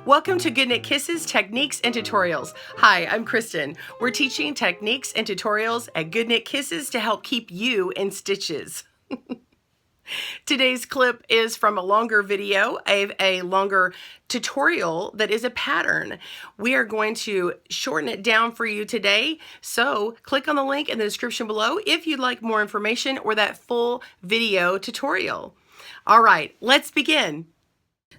Welcome to GoodKnit Kisses, Techniques and Tutorials. Hi, I'm Kristen. We're teaching techniques and tutorials at GoodKnit Kisses to help keep you in stitches. Today's clip is from a longer video, a longer tutorial that is a pattern. We are going to shorten it down for you today, so click on the link in the description below if you'd like more information or that full video tutorial. All right, let's begin.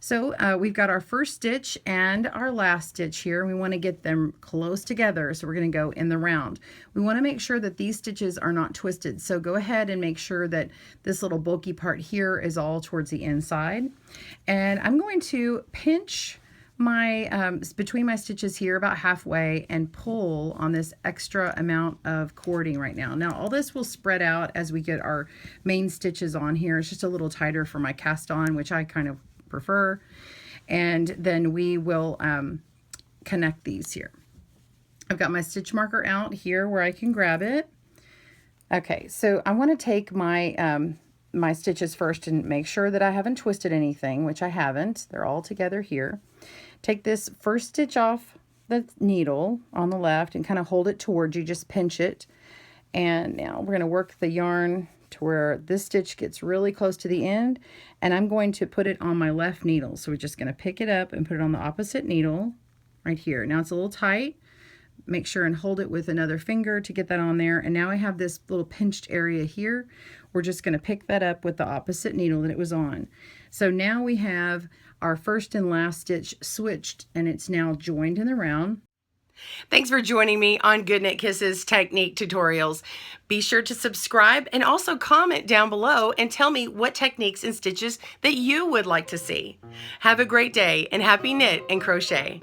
So we've got our first stitch and our last stitch here. We want to get them close together, so we're going to go in the round. We want to make sure that these stitches are not twisted, so go ahead and make sure that this little bulky part here is all towards the inside. And I'm going to pinch my between my stitches here about halfway and pull on this extra amount of cording right now. Now all this will spread out as we get our main stitches on here. It's just a little tighter for my cast on, which I kind of prefer, and then we will connect these here. I've got my stitch marker out here where I can grab it. Okay, so I want to take my my stitches first and make sure that I haven't twisted anything, which I haven't. They're all together here. Take this first stitch off the needle on the left and kind of hold it towards you, just pinch it. And now we're going to work the yarn to where this stitch gets really close to the end, and I'm going to put it on my left needle. So we're just going to pick it up and put it on the opposite needle right here. Now it's a little tight. Make sure and hold it with another finger to get that on there. And now I have this little pinched area here. We're just going to pick that up with the opposite needle that it was on. So now we have our first and last stitch switched, and it's now joined in the round. Thanks for joining me on GoodKnit Kisses Technique Tutorials. Be sure to subscribe and also comment down below and tell me what techniques and stitches that you would like to see. Have a great day and happy knit and crochet.